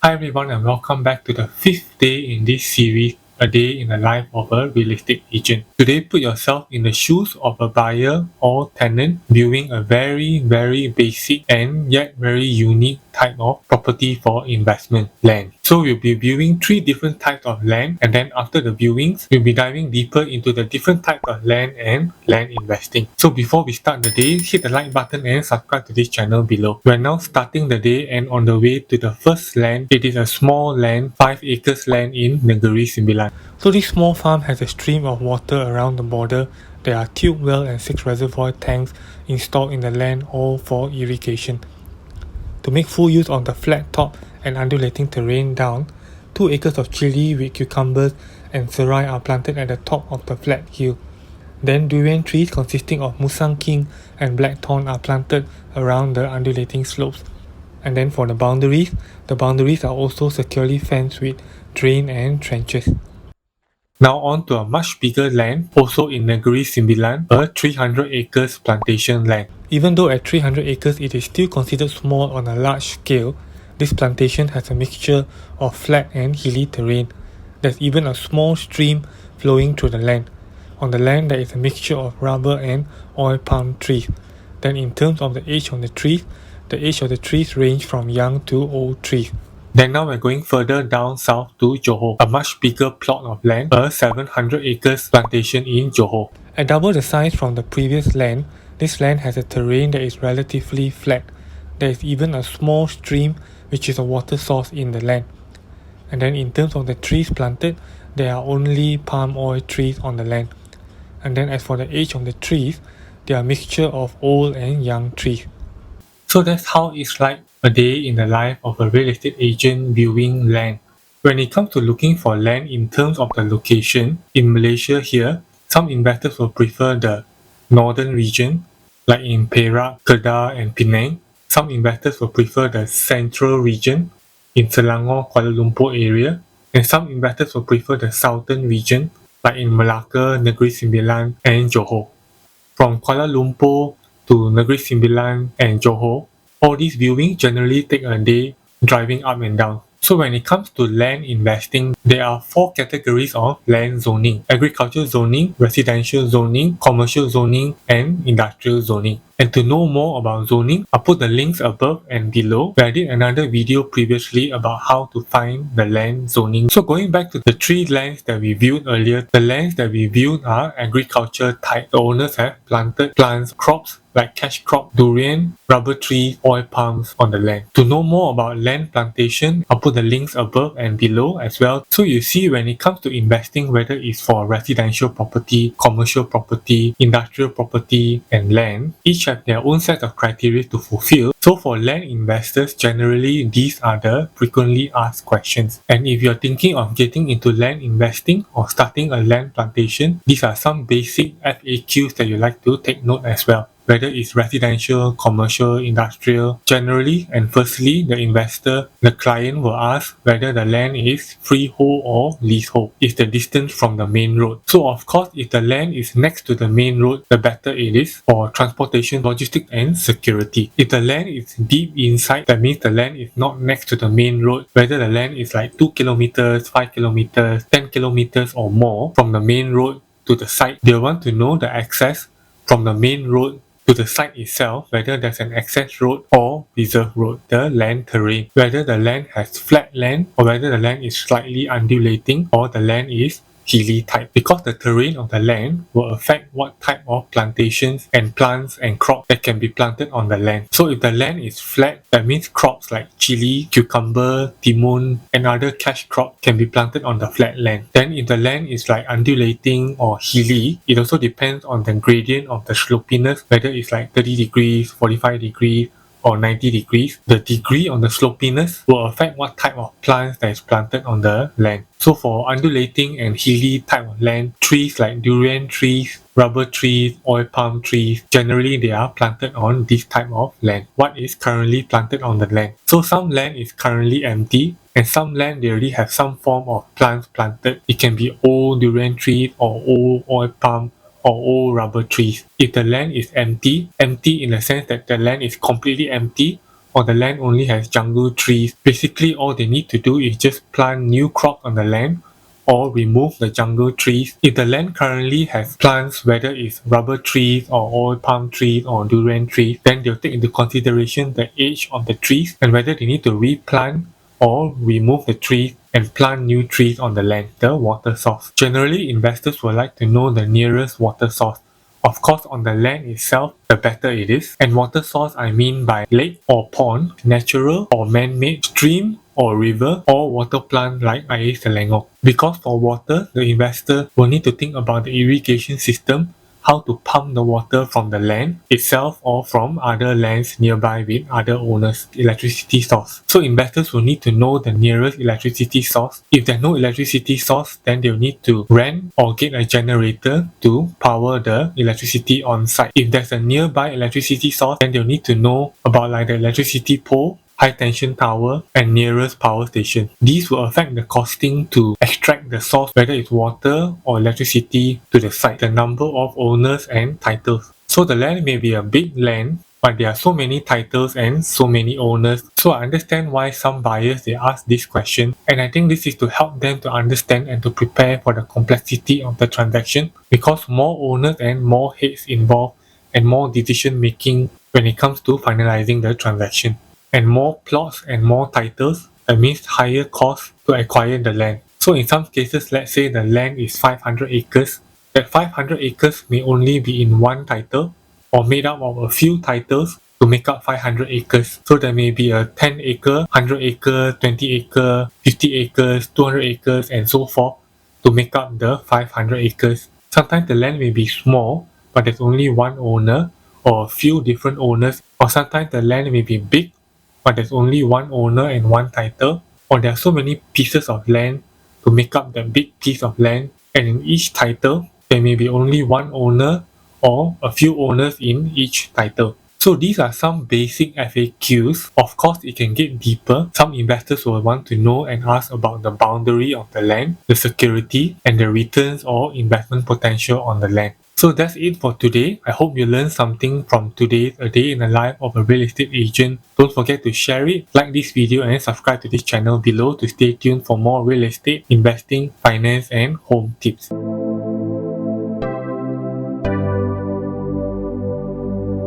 Hi everyone and welcome back to the 5th day in this series, A Day in the Life of a Real Estate Agent. Today, put yourself in the shoes of a buyer or tenant viewing a very basic and yet very unique type of property for investment, land. So we'll be viewing 3 different types of land, and then after the viewings, we'll be diving deeper into the different types of land and land investing. So before we start the day, hit the like button and subscribe to this channel below. We're now starting the day and on the way to the first land. It is a small land, 5 acres land in Negeri Sembilan. So this small farm has a stream of water around the border. There are tube well and 6 reservoir tanks installed in the land, all for irrigation. To make full use of the flat top and undulating terrain down, 2 acres of chili with cucumbers and serai are planted at the top of the flat hill. Then durian trees consisting of musang king and blackthorn are planted around the undulating slopes. And then for the boundaries are also securely fenced with drain and trenches. Now on to a much bigger land, also in Negeri Sembilan, a 300 acres plantation land. Even though at 300 acres it is still considered small on a large scale, this plantation has a mixture of flat and hilly terrain. There's even a small stream flowing through the land. On the land there is a mixture of rubber and oil palm trees. Then in terms of the age of the trees range from young to old trees. Then now we're going further down south to Johor, a much bigger plot of land, a 700 acres plantation in Johor. At double the size from the previous land, this land has a terrain that is relatively flat. There is even a small stream which is a water source in the land. And then in terms of the trees planted, there are only palm oil trees on the land. And then as for the age of the trees, they are a mixture of old and young trees. So that's how it's like a day in the life of a real estate agent viewing land. When it comes to looking for land in terms of the location, in Malaysia here, some investors will prefer the northern region, like in Perak, Kedah and Penang. Some investors will prefer the central region, in Selangor, Kuala Lumpur area. And some investors will prefer the southern region, like in Malacca, Negeri Sembilan and Johor. From Kuala Lumpur to Negeri Sembilan and Johor, all these viewings generally take a day driving up and down. So when it comes to land investing, there are 4 categories of land zoning: agricultural zoning, residential zoning, commercial zoning, and industrial zoning. And to know more about zoning, I'll put the links above and below, where I did another video previously about how to find the land zoning. So going back to the 3 lands that we viewed earlier, the lands that we viewed are agriculture type. The owners have planted plants, crops like cash crop, durian, rubber trees, oil palms on the land. To know more about land plantation, I'll put the links above and below as well. So you see, when it comes to investing, whether it's for residential property, commercial property, industrial property, and land, each have their own set of criteria to fulfill. So for land investors, generally these are the frequently asked questions. And if you're thinking of getting into land investing or starting a land plantation, these are some basic FAQs that you like to take note as well. Whether it's residential, commercial, industrial, generally and firstly, the client will ask whether the land is freehold or leasehold. Is the distance from the main road. So of course, if the land is next to the main road, the better it is for transportation, logistics and security. If the land is deep inside, that means the land is not next to the main road, whether the land is like 2 kilometers, 5 kilometers, 10 kilometers or more from the main road to the site, they want to know the access from the main road to the site itself, whether there's an access road or reserve road, the land terrain, whether the land has flat land or whether the land is slightly undulating or the land is hilly type, because the terrain of the land will affect what type of plantations and plants and crops that can be planted on the land. So if the land is flat, that means crops like chili, cucumber, timun and other cash crops can be planted on the flat land. Then if the land is like undulating or hilly, it also depends on the gradient of the slopiness, whether it's like 30 degrees, 45 degrees or 90 degrees. The degree on the slopiness will affect what type of plants that is planted on the land. So for undulating and hilly type of land, trees like durian trees, rubber trees, oil palm trees, generally they are planted on this type of land. What is currently planted on the land? So some land is currently empty and some land they already have some form of plants planted. It can be old durian trees or old oil palm or old rubber trees. If the land is empty in the sense that the land is completely empty, or the land only has jungle trees, basically all they need to do is just plant new crops on the land or remove the jungle trees. If the land currently has plants, whether it's rubber trees or old palm trees or durian trees, then they'll take into consideration the age of the trees and whether they need to replant or remove the trees and plant new trees on the land, the water source. Generally, investors would like to know the nearest water source. Of course, on the land itself, the better it is. And water source I mean by lake or pond, natural or man-made, stream or river, or water plant like air Selangor. Because for water, the investor will need to think about the irrigation system, how to pump the water from the land itself or from other lands nearby with other owners' electricity source. So investors will need to know the nearest electricity source. If there's no electricity source, then they'll need to rent or get a generator to power the electricity on site. If there's a nearby electricity source, then they'll need to know about like the electricity pole, high tension tower, and nearest power station. These will affect the costing to extract the source, whether it's water or electricity, to the site, the number of owners and titles. So the land may be a big land, but there are so many titles and so many owners. So I understand why some buyers they ask this question, and I think this is to help them to understand and to prepare for the complexity of the transaction, because more owners and more heads involved and more decision making when it comes to finalizing the transaction. And more plots and more titles, that means higher cost to acquire the land. So in some cases, let's say the land is 500 acres, that 500 acres may only be in one title or made up of a few titles to make up 500 acres. So there may be a 10 acre, 100 acre, 20 acre, 50 acres, 200 acres and so forth to make up the 500 acres. Sometimes the land may be small, but there's only one owner or a few different owners, or sometimes the land may be big, but there's only one owner and one title, or there are so many pieces of land to make up the big piece of land, and in each title there may be only one owner or a few owners in each title. So these are some basic FAQs. Of course, it can get deeper. Some investors will want to know and ask about the boundary of the land, the security, and the returns or investment potential on the land. So that's it for today. I hope you learned something from today's A Day in the Life of a Real Estate Agent. Don't forget to share it, like this video, and subscribe to this channel below to stay tuned for more real estate, investing, finance, and home tips.